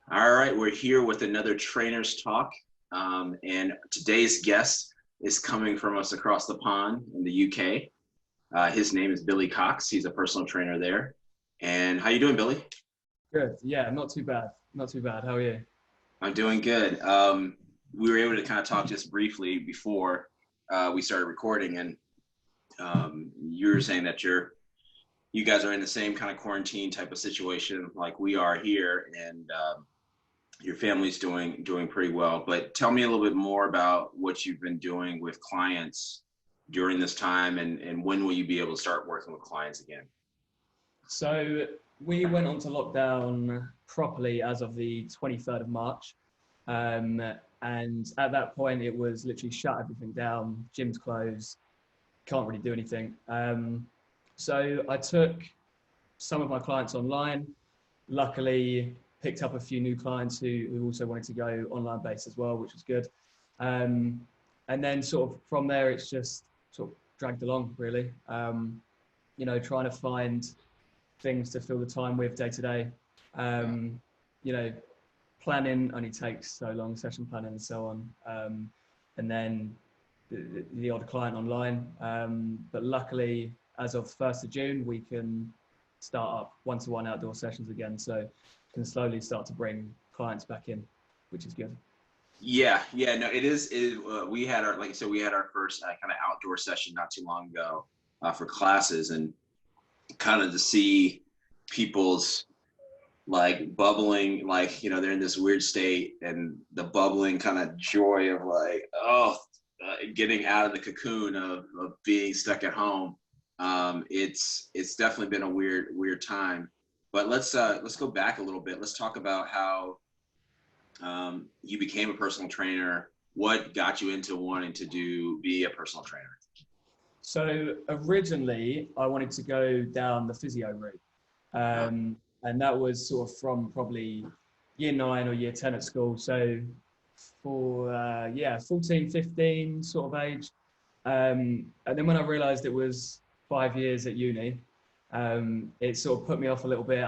All right, we're here with another Trainers Talk. And today's guest is coming from us across the pond in the UK. His name is Billy Cox. He's a personal trainer there. And how you doing, Billy? Good. Yeah, not too bad. Not too bad. How are you? I'm doing good. We were able to kind of talk just briefly before we started recording, and you were saying that you guys are in the same kind of quarantine type of situation like we are here, and your family's doing pretty well. But tell me a little bit more about what you've been doing with clients during this time, and when will you be able to start working with clients again? So we went on to lockdown properly as of the 23rd of March. And at that point, it was literally shut everything down, gyms closed, can't really do anything. So I took some of my clients online, luckily picked up a few new clients who also wanted to go online based as well, which was good. And then sort of from there, it's just sort of dragged along really. Trying to find things to fill the time with day to day. You know, Planning only takes so long, session planning and so on. And then the odd client online. But luckily, as of 1st of June, we can start up one-to-one outdoor sessions again. So can slowly start to bring clients back in, which is good. Yeah, no, it is. We had our, like I said, we had our first kind of outdoor session not too long ago for classes, and kind of to see people's like bubbling, like, they're in this weird state, and the bubbling kind of joy of like, getting out of the cocoon of being stuck at home. It's definitely been a weird time. But let's go back a little bit. Let's talk about how you became a personal trainer. What got you into wanting to be a personal trainer? So originally, I wanted to go down the physio route. And that was sort of from probably year 9 or year 10 at school. So for 14, 15 sort of age. And then when I realized it was 5 years at uni, it sort of put me off a little bit.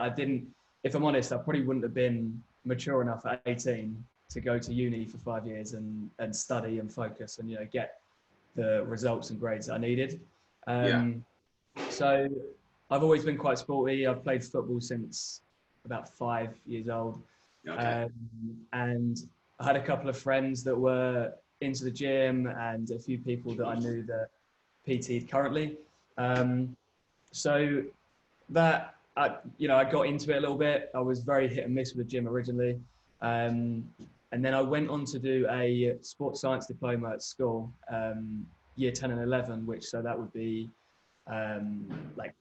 If I'm honest, I probably wouldn't have been mature enough at 18 to go to uni for 5 years and study and focus and, get the results and grades that I needed. So I've always been quite sporty. I've played football since about 5 years old. Okay. And I had a couple of friends that were into the gym and a few people that I knew that PT'd currently. So that, I got into it a little bit. I was very hit and miss with the gym originally. And then I went on to do a sports science diploma at school, year 10 and 11, so that would be like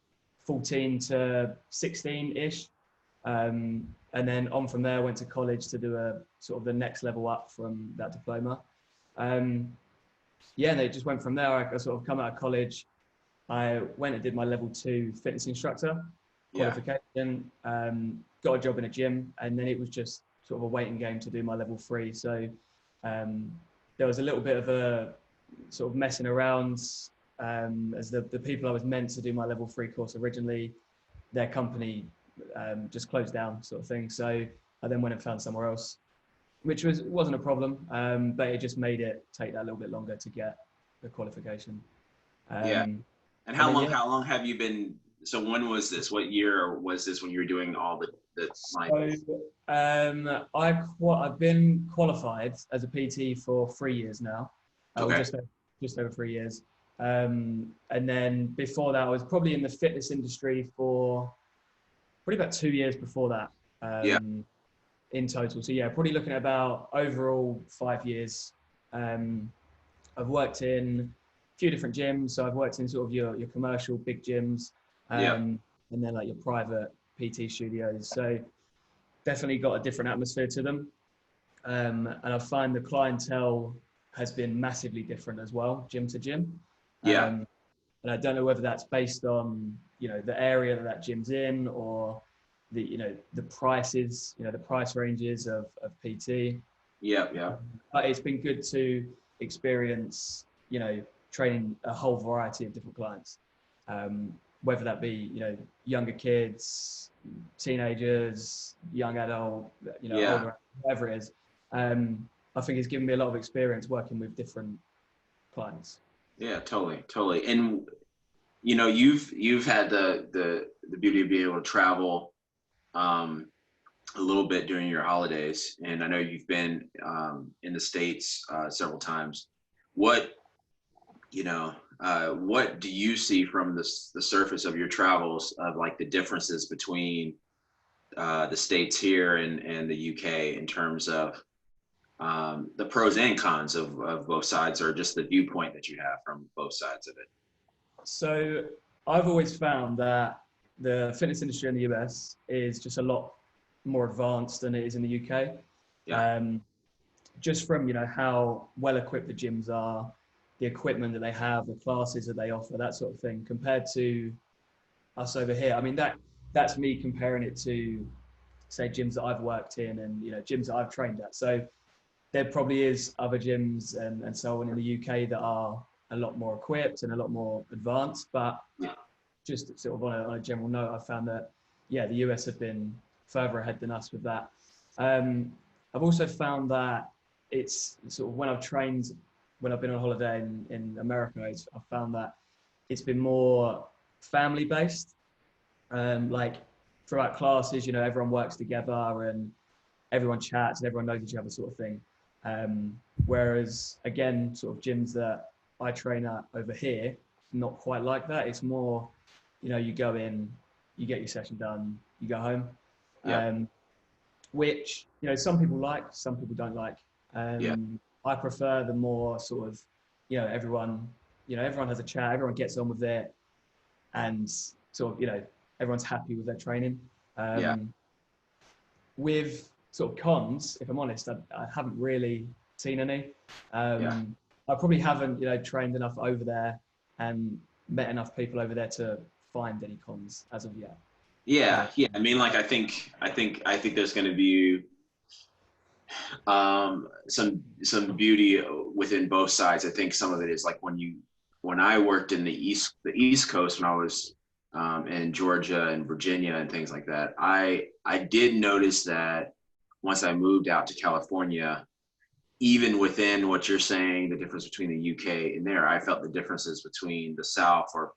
14 to 16-ish. And then on from there, I went to college to do a sort of the next level up from that diploma. And it just went from there. I sort of come out of college. I went and did my level 2 fitness instructor qualification, got a job in a gym, and then it was just sort of a waiting game to do my level 3. So there was a little bit of a sort of messing around as the people I was meant to do my level 3 course originally, their company just closed down sort of thing. So I then went and found somewhere else, which wasn't a problem, but it just made it take that little bit longer to get the qualification. And how long have you been? So when was this? What year was this when you were doing all the like? So I've been qualified as a PT for 3 years now, or just over 3 years. And then before that, I was probably in the fitness industry for probably about 2 years before that. In total. So probably looking at about overall 5 years. I've worked in a few different gyms. So I've worked in sort of your commercial big gyms, and then like your private PT studios. So definitely got a different atmosphere to them. And I find the clientele has been massively different as well, gym to gym. And I don't know whether that's based on, the area that gym's in, or the prices, the price ranges of PT. But it's been good to experience, training a whole variety of different clients. whether that be, younger kids, teenagers, young adult, Yeah. older, whatever it is. I think it's given me a lot of experience working with different clients. Yeah, totally. And you've had the beauty of being able to travel a little bit during your holidays, and I know you've been in the States several times. What what do you see from the surface of your travels of like the differences between the States here and the UK in terms of the pros and cons of both sides, or just the viewpoint that you have from both sides of it? So I've always found that the fitness industry in the US is just a lot more advanced than it is in the UK. Yeah. Just from how well equipped the gyms are, the equipment that they have, the classes that they offer, that sort of thing, compared to us over here. I mean, that's me comparing it to, say, gyms that I've worked in and gyms that I've trained at. So there probably is other gyms and so on in the UK that are a lot more equipped and a lot more advanced. But Yeah. just sort of on a general note, I found that, the US have been further ahead than us with that. I've also found that it's sort of when I've been on holiday in America, I've found that it's been more family based. Like throughout classes, everyone works together and everyone chats and everyone knows each other, sort of thing. Whereas again, sort of gyms that I train at over here, not quite like that. It's more, you go in, you get your session done, you go home. Yeah. Which some people like, some people don't like. Yeah. I prefer the more sort of everyone has a chat, everyone gets on with it, and sort of everyone's happy with their training. Yeah. With sort of cons, if I'm honest, I haven't really seen any. Yeah. I probably haven't trained enough over there and met enough people over there to find any cons as of yet. Yeah. I mean, like I think there's going to be some beauty within both sides. I think some of it is like when I worked in the East Coast, when I was in Georgia and Virginia and things like that, I did notice that once I moved out to California, even within what you're saying, the difference between the UK and there, I felt the differences between the South or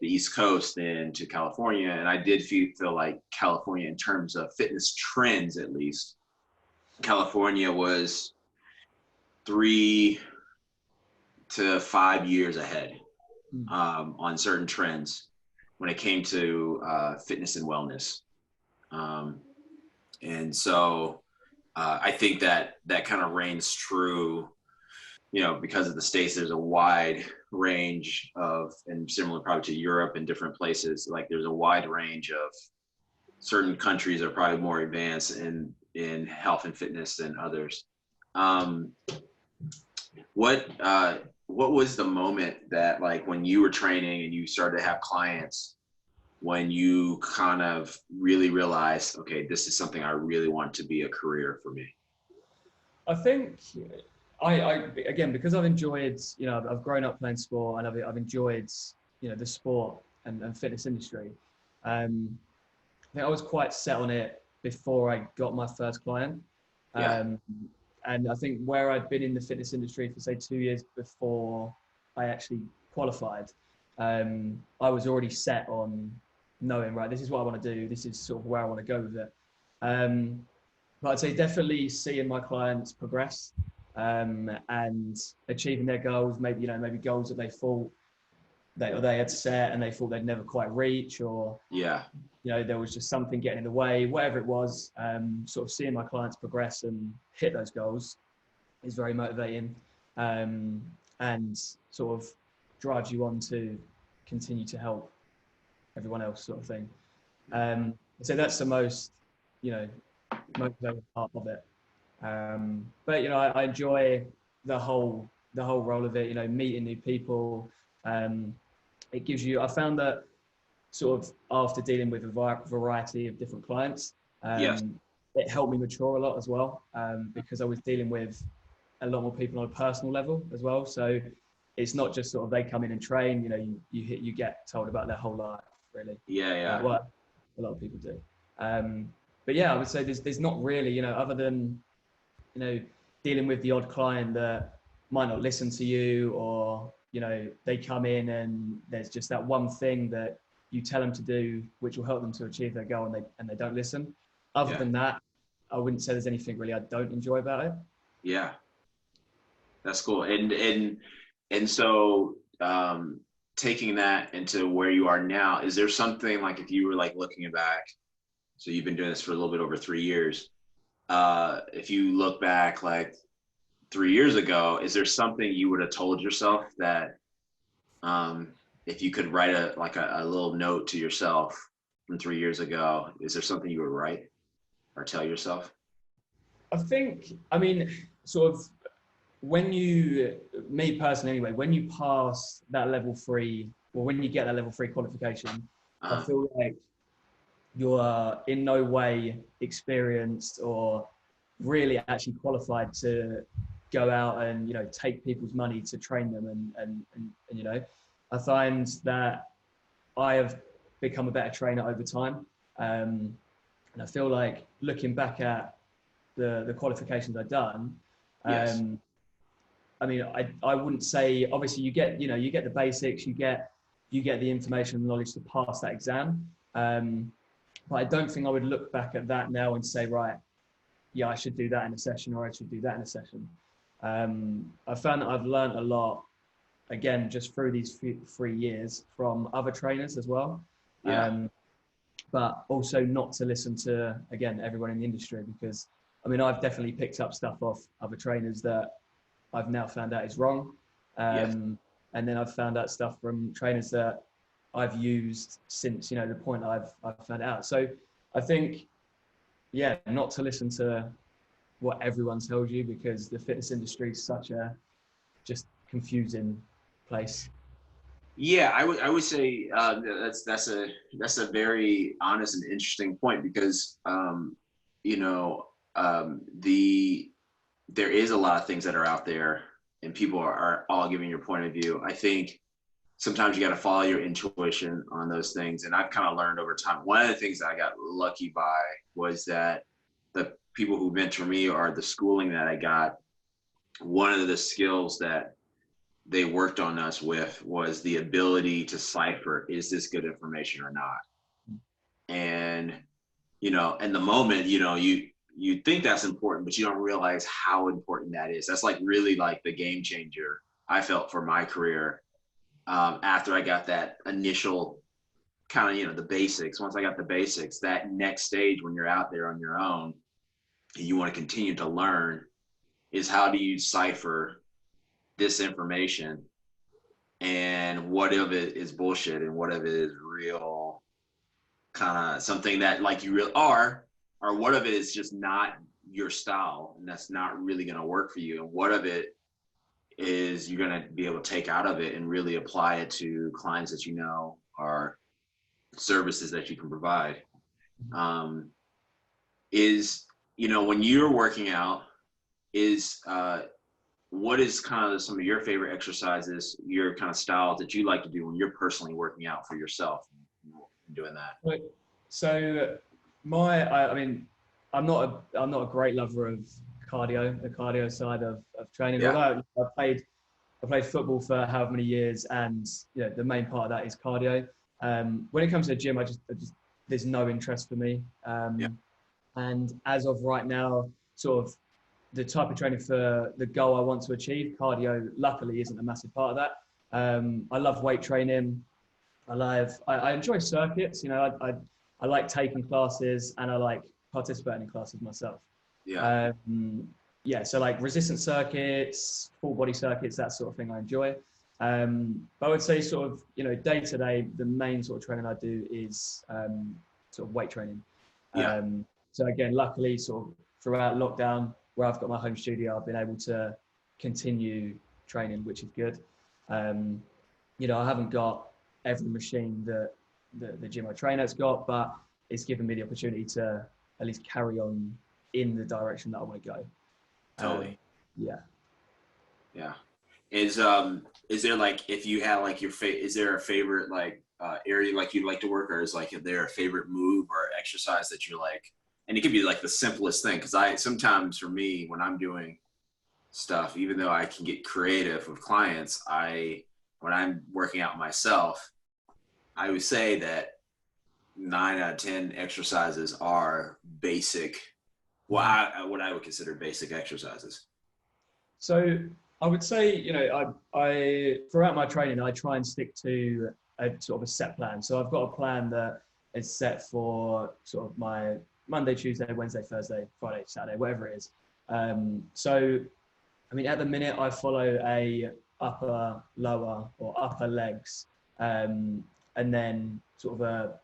the East Coast and to California. And I did feel like California, in terms of fitness trends, at least, California was 3 to 5 years ahead on certain trends when it came to fitness and wellness. And so I think that kind of reigns true, because of the States, there's a wide range and similar probably to Europe and different places, like there's a wide range of certain countries are probably more advanced in health and fitness than others. What was the moment that, like, when you were training and you started to have clients, when you kind of really realized, okay, this is something I really want to be a career for me? I think I again, because I've enjoyed, I've grown up playing sport and I've enjoyed, the sport and fitness industry. I think I was quite set on it before I got my first client. And I think where I'd been in the fitness industry for, say, 2 years before I actually qualified, I was already set on knowing, right, this is what I want to do. This is sort of where I want to go with it. But I'd say definitely seeing my clients progress and achieving their goals, maybe goals that they thought they had set and they thought they'd never quite reach, or there was just something getting in the way, whatever it was. Sort of seeing my clients progress and hit those goals is very motivating, and sort of drives you on to continue to help everyone else, sort of thing. So that's the most motivating part of it. But I enjoy the whole role of it. Meeting new people. It gives you. I found that sort of after dealing with a variety of different clients, it helped me mature a lot as well, because I was dealing with a lot more people on a personal level as well. So it's not just sort of they come in and train, you know, you get told about their whole life, really. Yeah. Well, a lot of people do. But yeah, I would say there's not really, you know, other than, you know, dealing with the odd client that might not listen to you, or, you know, they come in and there's just that one thing that you tell them to do, which will help them to achieve their goal, and they don't listen. Other than that, I wouldn't say there's anything really I don't enjoy about it. Yeah, that's cool. And so, taking that into where you are now, is there something, like, if you were like looking back, so you've been doing this for a little bit over 3 years, if you look back like 3 years ago, is there something you would have told yourself that, if you could write a little note to yourself from 3 years ago, is there something you would write or tell yourself? I think, I mean, sort of me personally anyway, when you pass that level 3, or when you get that level 3 qualification, I feel like you're in no way experienced or really actually qualified to go out and, you know, take people's money to train them. And you know, I find that I have become a better trainer over time. And I feel like looking back at the qualifications I've done, Yes. I mean, I wouldn't say, obviously you get the basics, you get the information and knowledge to pass that exam. But I don't think I would look back at that now and say, right, yeah, I should do that in a session, or I should do that in a session. I found that I've learned a lot, again, just through these 3 years, from other trainers as well. But also not to listen to, again, everyone in the industry, because, I mean, I've definitely picked up stuff off other trainers that I've now found out is wrong. And then I've found out stuff from trainers that I've used since, you know, the point I've found out. So I think, yeah, not to listen to what everyone tells you, because the fitness industry is such a just confusing place. Yeah, I would say, that's a very honest and interesting point, because, you know, there is a lot of things that are out there, and people are all giving your point of view. I think sometimes you got to follow your intuition on those things, and I've kind of learned over time. One of the things that I got lucky by was that the people who mentor me, or the schooling that I got, one of the skills that they worked on us with was the ability to cipher, is this good information or not? And, you know, in the moment, you know, you think that's important, but you don't realize how important that is. That's like really like the game changer I felt for my career, after I got that initial kind of, you know, the basics. Once I got the basics, that next stage when you're out there on your own and you want to continue to learn, is how do you cipher this information, and what of it is bullshit and what of it is real, kind of something that like you really are, or what of it is just not your style and that's not really going to work for you, and what of it is you're going to be able to take out of it and really apply it to clients that you know, or services that you can provide. Is, you know, when you're working out, is what is kind of some of your favorite exercises, your kind of styles that you like to do when you're personally working out for yourself and doing that? So I mean, I'm not a great lover of the cardio side of training. Yeah. Although I played football for however many years, and, you know, the main part of that is cardio. When it comes to the gym, I just there's no interest for me. And as of right now, sort of the type of training for the goal I want to achieve, cardio luckily isn't a massive part of that. I love weight training. I enjoy circuits. You know, I like taking classes, and I like participating in classes myself. So like resistance circuits, full body circuits, that sort of thing I enjoy. But I would say sort of, you know, day to day, the main sort of training I do is sort of weight training. So again, luckily, sort of throughout lockdown, where I've got my home studio, I've been able to continue training, which is good. You know, I haven't got every machine that the gym I train at's got, but it's given me the opportunity to at least carry on in the direction that I want to go. Totally. Yeah. Yeah. Is is there like, if you had like is there a favorite like area like you'd like to work, or is like, is there a favorite move or exercise that you're like, and it could be like the simplest thing. Cause sometimes for me, when I'm doing stuff, even though I can get creative with clients, when I'm working out myself, I would say that 9 out of 10 exercises are basic. Well, what I would consider basic exercises. So I would say, I throughout my training, I try and stick to a sort of a set plan. So I've got a plan that is set for sort of my Monday, Tuesday, Wednesday, Thursday, Friday, Saturday, whatever it is. So, I mean, at the minute, I follow a upper, lower, or upper legs, and then sort of a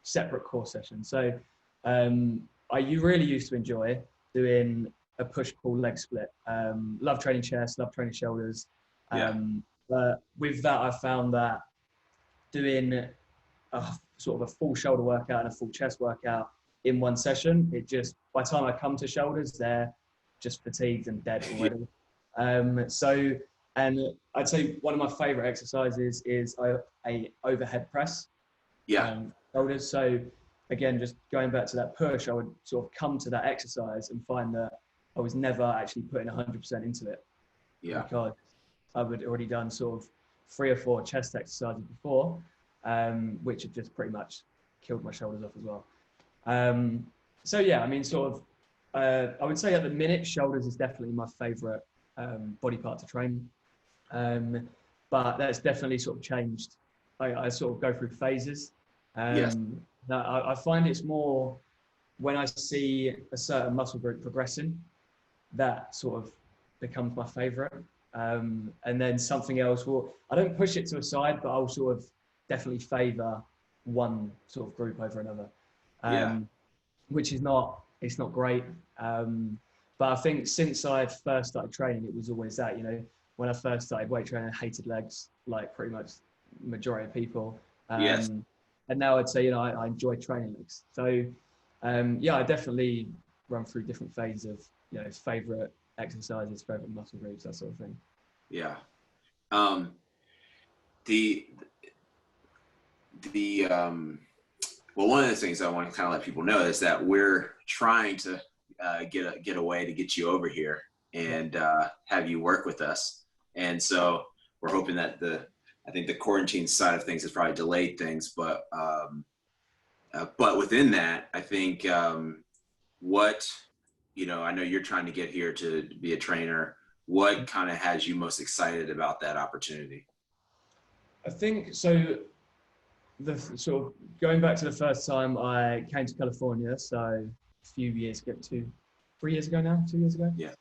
separate core session. So you really used to enjoy doing a push-pull leg split. Love training chest, love training shoulders. But with that, I found that doing a sort of a full shoulder workout and a full chest workout in one session, by the time I come to shoulders, they're just fatigued and dead already. And I'd say one of my favorite exercises is a overhead press. Shoulders. So again, just going back to that push, I would sort of come to that exercise and find that I was never actually putting 100% into it. Because I would already done sort of 3 or 4 chest exercises before, which had just pretty much killed my shoulders off as well. So yeah, I mean, sort of, I would say at the minute, shoulders is definitely my favorite body part to train. But that's definitely sort of changed. I sort of go through phases. I find it's more when I see a certain muscle group progressing, that sort of becomes my favorite. And then something else I don't push it to a side, but I'll sort of definitely favor one sort of group over another. Which is it's not great. But I think since I first started training, it was always that, when I first started weight training, I hated legs, like pretty much majority of people. And now I'd say, I enjoy training legs. So, I definitely run through different phases of, favorite exercises, favorite muscle groups, that sort of thing. Yeah. Well, one of the things I want to kind of let people know is that we're trying to get a way to get you over here and have you work with us. And so we're hoping that I think the quarantine side of things has probably delayed things, but within that, I think I know you're trying to get here to be a trainer. What kind of has you most excited about that opportunity? I think so. The sort of going back to the first time I came to California, so a few years ago, 3 years ago now, 2 years ago. Yeah.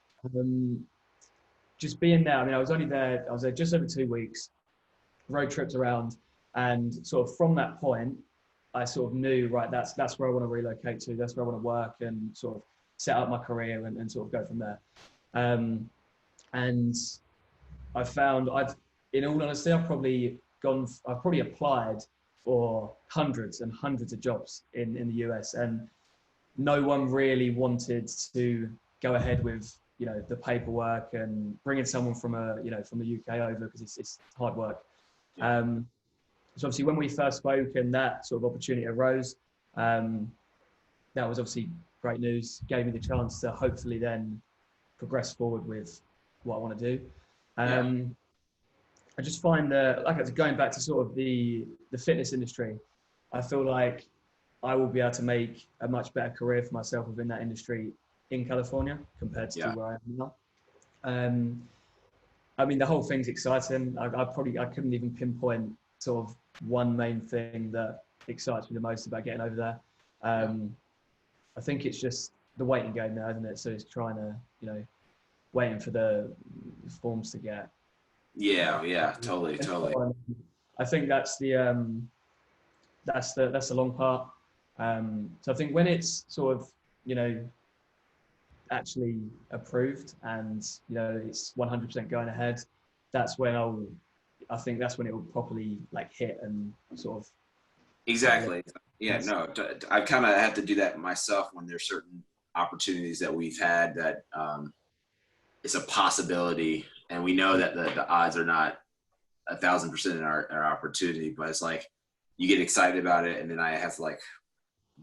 Just being there, I mean, I was there just over 2 weeks, road trips around, and sort of from that point, I sort of knew, right, that's where I want to relocate to, that's where I want to work and sort of set up my career and sort of go from there. And I found in all honesty, I've probably applied for hundreds and hundreds of jobs in the US, and no one really wanted to go ahead with, the paperwork and bringing someone from the UK over, because it's hard work. So obviously when we first spoke and that sort of opportunity arose, that was obviously great news, gave me the chance to hopefully then progress forward with what I want to do. I just find that, like, going back to sort of the fitness industry, I feel like I will be able to make a much better career for myself within that industry in California compared to where I am now. I mean, the whole thing's exciting. I couldn't even pinpoint sort of one main thing that excites me the most about getting over there. I think it's just the waiting game now, isn't it? So it's trying to, waiting for the forms to get. Yeah, totally. I think that's the long part. So I think when it's sort of, actually approved and, it's 100% going ahead, that's when I think that's when it will properly like hit and sort of. Exactly. Yeah, no, I kind of have to do that myself when there's certain opportunities that we've had that it's a possibility, and we know that the odds are not 1,000% in our opportunity, but it's like you get excited about it, and then I have to like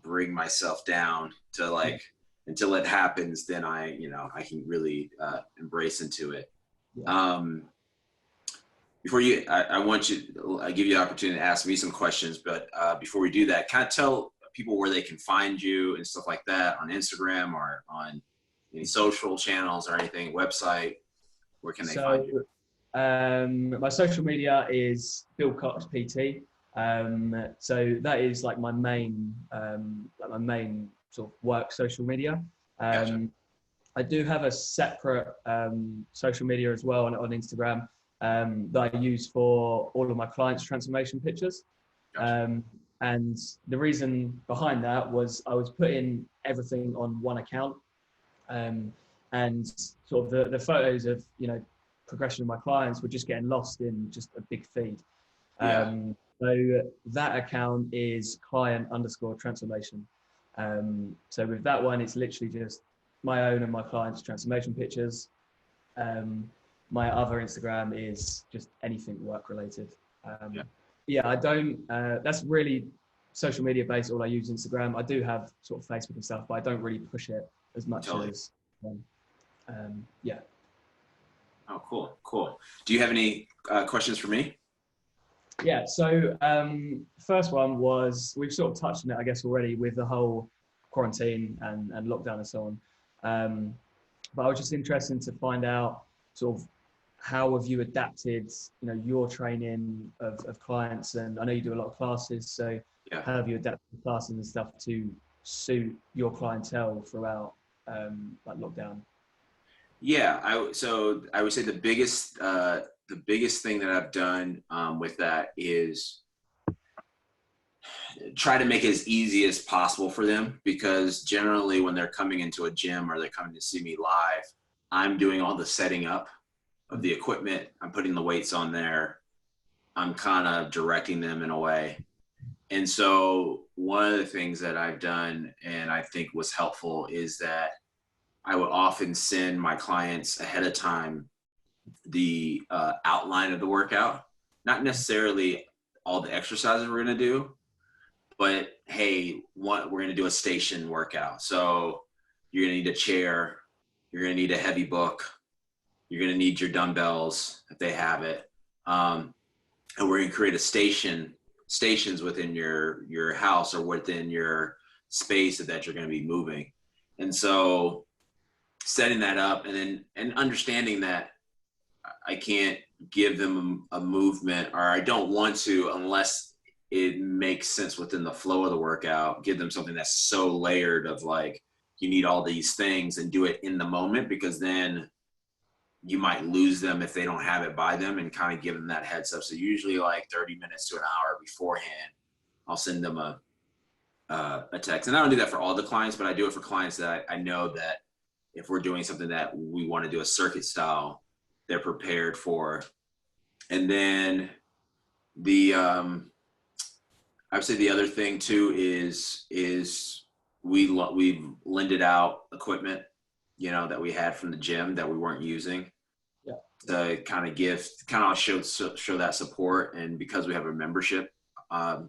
bring myself down to like until it happens. Then I can really embrace into it. Yeah. Before I give you the opportunity to ask me some questions, but before we do that, kind of tell people where they can find you and stuff like that on Instagram or on any social channels or anything, website. Where can they find you? My social media is Bill Cox PT. So that is like my main sort of work social media. Gotcha. I do have a separate social media as well on Instagram that I use for all of my clients' transformation pictures. Gotcha. And the reason behind that was I was putting everything on one account, and sort of the photos of progression of my clients were just getting lost in just a big feed. Yeah. So that account is client_transformation. So with that one, it's literally just my own and my clients' transformation pictures. My other Instagram is just anything work related. I don't, that's really social media based. All I use Instagram. I do have sort of Facebook and stuff, but I don't really push it as much as, yeah. Oh, cool. Do you have any questions for me? Yeah, so first one was, we've sort of touched on it, I guess, already with the whole quarantine and lockdown and so on. But I was just interested to find out sort of how have you adapted, your training of clients, and I know you do a lot of classes, so Yeah. how have you adapted the classes and stuff to suit your clientele throughout like lockdown? Yeah, I would say the biggest thing that I've done with that is try to make it as easy as possible for them, because generally when they're coming into a gym or they're coming to see me live, I'm doing all the setting up of the equipment. I'm putting the weights on there. I'm kind of directing them in a way. And so one of the things that I've done and I think was helpful is that I would often send my clients ahead of time the outline of the workout, not necessarily all the exercises we're going to do, but hey, we're going to do a station workout. So you're going to need a chair, you're going to need a heavy book, you're going to need your dumbbells if they have it, and we're going to create stations within your house or within your space that you're going to be moving. And so setting that up and understanding that I can't give them a movement, or I don't want to unless it makes sense within the flow of the workout, give them something that's so layered of like, you need all these things and do it in the moment, because then you might lose them if they don't have it by them, and kind of give them that heads up. So usually like 30 minutes to an hour beforehand, I'll send them a text. And I don't do that for all the clients, but I do it for clients that I know that if we're doing something that we want to do a circuit style, they're prepared for. And then I would say the other thing too is we've lended out equipment, that we had from the gym that we weren't using. Yeah. To kind of show that support. And because we have a membership,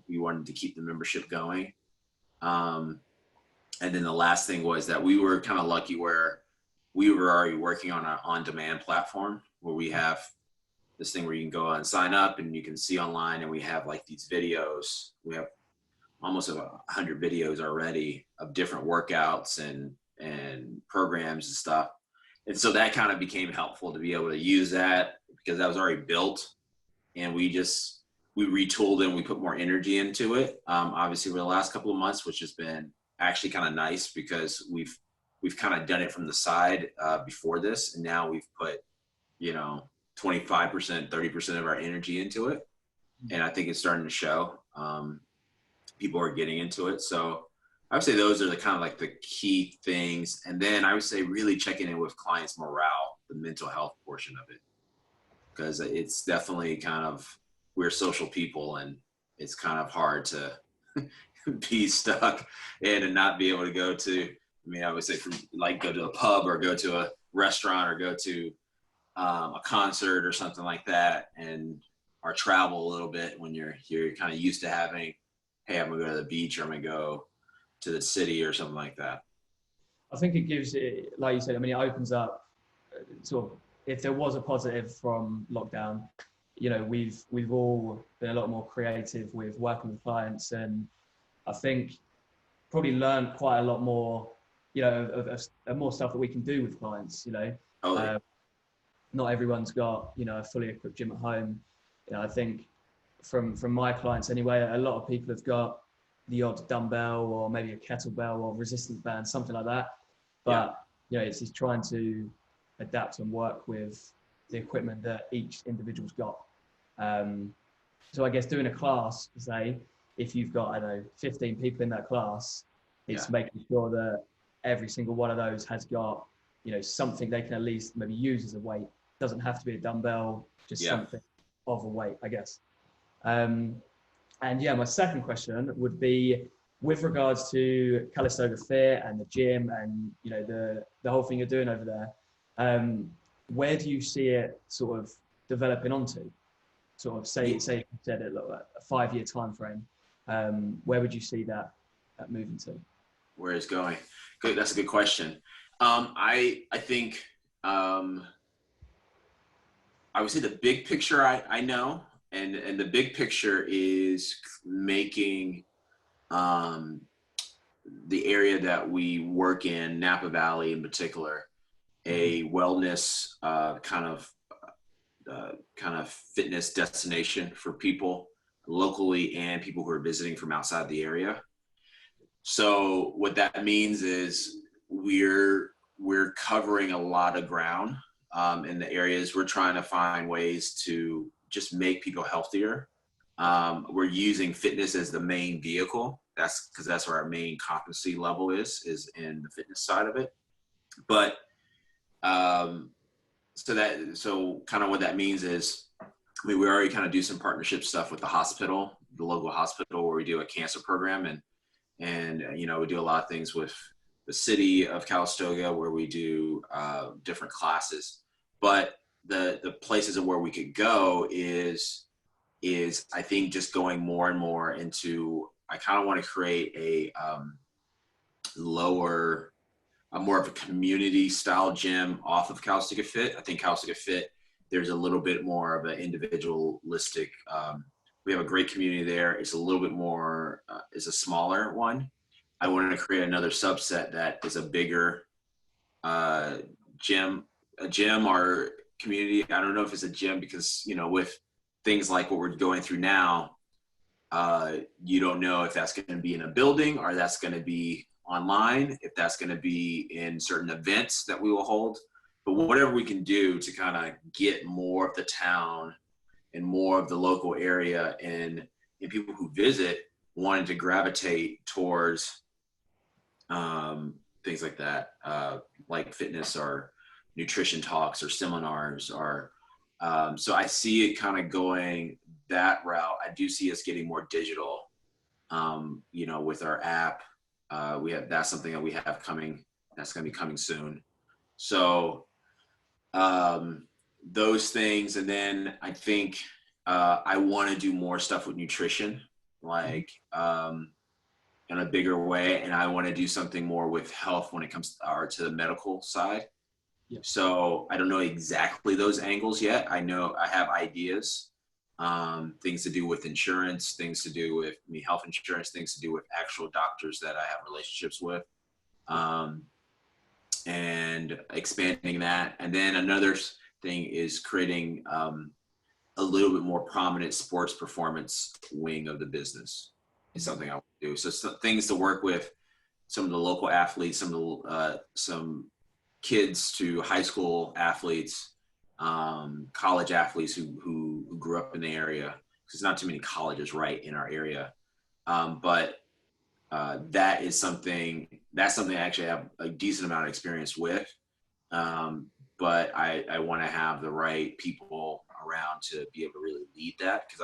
we wanted to keep the membership going. And then the last thing was that we were kind of lucky where we were already working on an on-demand platform where we have this thing where you can go and sign up and you can see online, and we have like these videos. We have almost 100 videos already of different workouts and programs and stuff. And so that kind of became helpful to be able to use that, because that was already built, and we retooled it and we put more energy into it. Obviously over the last couple of months, which has been actually kind of nice, because we've kind of done it from the side before this, and now we've put 25%, 30% of our energy into it, and I think it's starting to show. People are getting into it. So I would say those are the kind of like the key things. And then I would say really checking in with clients' morale, the mental health portion of it, because it's definitely we're social people, and it's kind of hard to be stuck and not be able to go to, I would say go to a pub or go to a restaurant or go to a concert or something like that, and travel a little bit when you're kind of used to having, hey, I'm gonna go to the beach or I'm gonna go to the city or something like that. I think it gives it, like you said, I mean, it opens up sort of, if there was a positive from lockdown, you know, we've all been a lot more creative with working with clients, and I think probably learned quite a lot more, you know, of more stuff that we can do with clients, you know. Oh, yeah. Not everyone's got, you know, a fully equipped gym at home. You know, I think from my clients anyway, a lot of people have got the odd dumbbell or maybe a kettlebell or resistance band, something like that. But you know, it's just trying to adapt and work with the equipment that each individual's got. So I guess doing a class, say, if you've got, I don't know, 15 people in that class, it's making sure that every single one of those has got, you know, something they can at least maybe use as a weight. Doesn't have to be a dumbbell, just something of a weight, I guess. And yeah, my second question would be with regards to Calistoga Fit and the gym and, you know, the whole thing you're doing over there. Where do you see it sort of developing onto? Sort of say you said a 5-year time frame. Where would you see that moving to? Where it's going? Good. That's a good question. I think I would say the big picture I know, and the big picture is making the area that we work in, Napa Valley in particular, a wellness kind of fitness destination for people locally and people who are visiting from outside the area. So what that means is we're covering a lot of ground in the areas. We're trying to find ways to just make people healthier. We're using fitness as the main vehicle. That's because that's where our main competency level is in the fitness side of it. But so kind of what that means is, I mean, we already kind of do some partnership stuff with the hospital, the local hospital, where we do a cancer program, and you know, we do a lot of things with the city of Calistoga where we do different classes. But the places of where we could go is I think just going more and more into, I kind of want to create a more of a community style gym off of Calistoga Fit. I think Calistoga Fit, there's a little bit more of an individualistic, we have a great community there. It's a little bit more, it's a smaller one. I wanted to create another subset that is a bigger gym or community. I don't know if it's a gym because, you know, with things like what we're going through now, you don't know if that's going to be in a building or that's going to be online, if that's going to be in certain events that we will hold. But whatever we can do to kind of get more of the town and more of the local area and people who visit wanting to gravitate towards things like that, like fitness or nutrition talks or seminars, or so I see it kind of going that route. I do see us getting more digital, you know, with our app. That's something that we have coming. That's going to be coming soon. So those things, and then I think I want to do more stuff with nutrition, like in a bigger way, and I want to do something more with health when it comes to the medical side. Yeah. So I don't know exactly those angles yet. I know I have ideas, things to do with insurance, things to do with health insurance, things to do with actual doctors that I have relationships with, and expanding that. And then another thing is creating a little bit more prominent sports performance wing of the business. Is something I want to do. So some things to work with some of the local athletes, some kids to high school athletes, college athletes who grew up in the area, because not too many colleges right in our area. But that's something I actually have a decent amount of experience with. But I want to have the right people around to be able to really lead that, because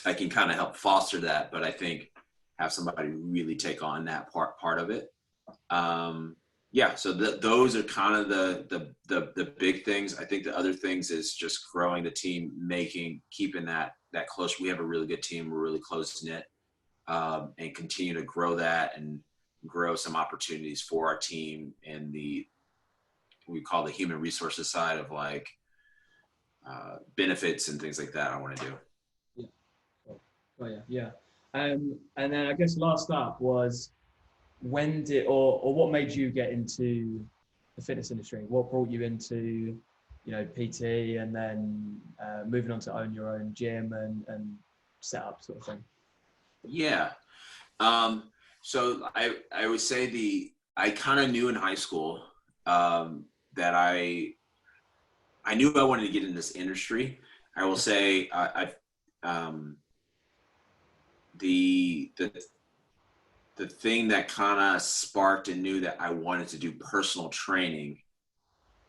I can kind of help foster that, but I think have somebody really take on that part of it. Yeah, so those are kind of the big things. I think the other things is just growing the team, keeping that close. We have a really good team. We're really close knit, and continue to grow that and grow some opportunities for our team in we call the human resources side of like benefits and things like that. I want to do. Yeah. Oh yeah, yeah. And then I guess last up was when did or what made you get into the fitness industry? What brought you into, PT and then moving on to own your own gym and set up sort of thing? Yeah. So I would say I kind of knew in high school that I knew I wanted to get in this industry. I will say the thing that kind of sparked and knew that I wanted to do personal training,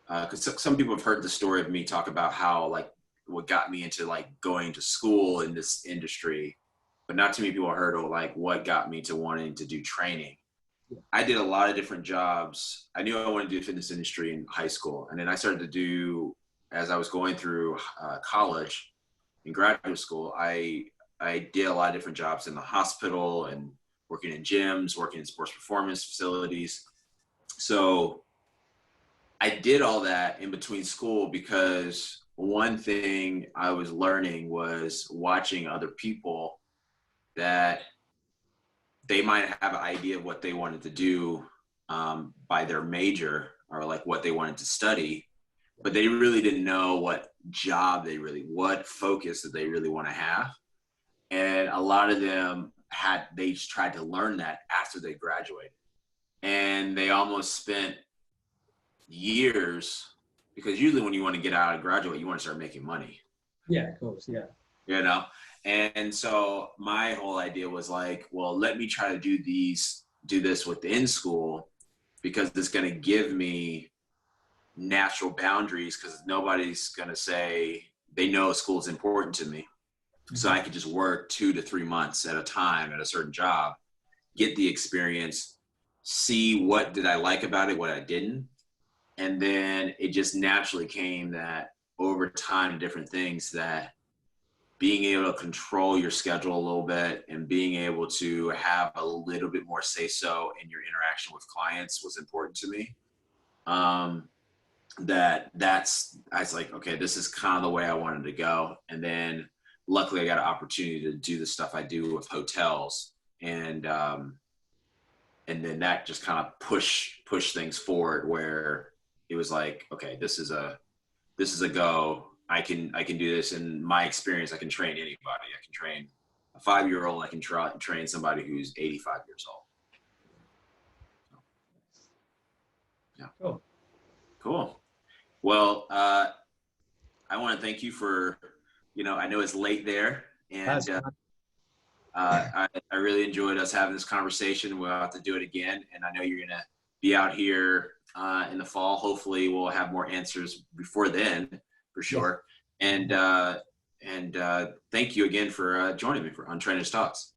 because some people have heard the story of me talk about how like what got me into like going to school in this industry, but not too many people heard of like what got me to wanting to do training. I did a lot of different jobs. I knew I wanted to do the fitness industry in high school, and then I started to do as I was going through college and graduate school. I did a lot of different jobs in the hospital and working in gyms, working in sports performance facilities. So I did all that in between school because one thing I was learning was watching other people that they might have an idea of what they wanted to do by their major or like what they wanted to study, but they really didn't know what what focus that they really want to have. And a lot of them they tried to learn that after they graduated, and they almost spent years, because usually when you want to get out and graduate, you want to start making money. Yeah, of course. Yeah. And so my whole idea was like, well, let me try to do this within school, because it's going to give me natural boundaries, because nobody's going to say they know school is important to me. So I could just work 2 to 3 months at a time at a certain job, get the experience, see what did I like about it, what I didn't. And then it just naturally came that over time, different things, that being able to control your schedule a little bit and being able to have a little bit more say-so in your interaction with clients was important to me. I was like, okay, this is kind of the way I wanted to go. And then luckily I got an opportunity to do the stuff I do with hotels, and then that just kind of push things forward, where it was like, okay, this is a go. I can do this. In my experience, I can train anybody. I can train a 5-year-old. I can train somebody who's 85 years old. Yeah. Cool. Well, I want to thank you for, I know it's late there, and I really enjoyed us having this conversation. We'll have to do it again, and I know you're going to be out here in the fall. Hopefully we'll have more answers before then, for sure. Yeah. And thank you again for joining me on Trainers Talks.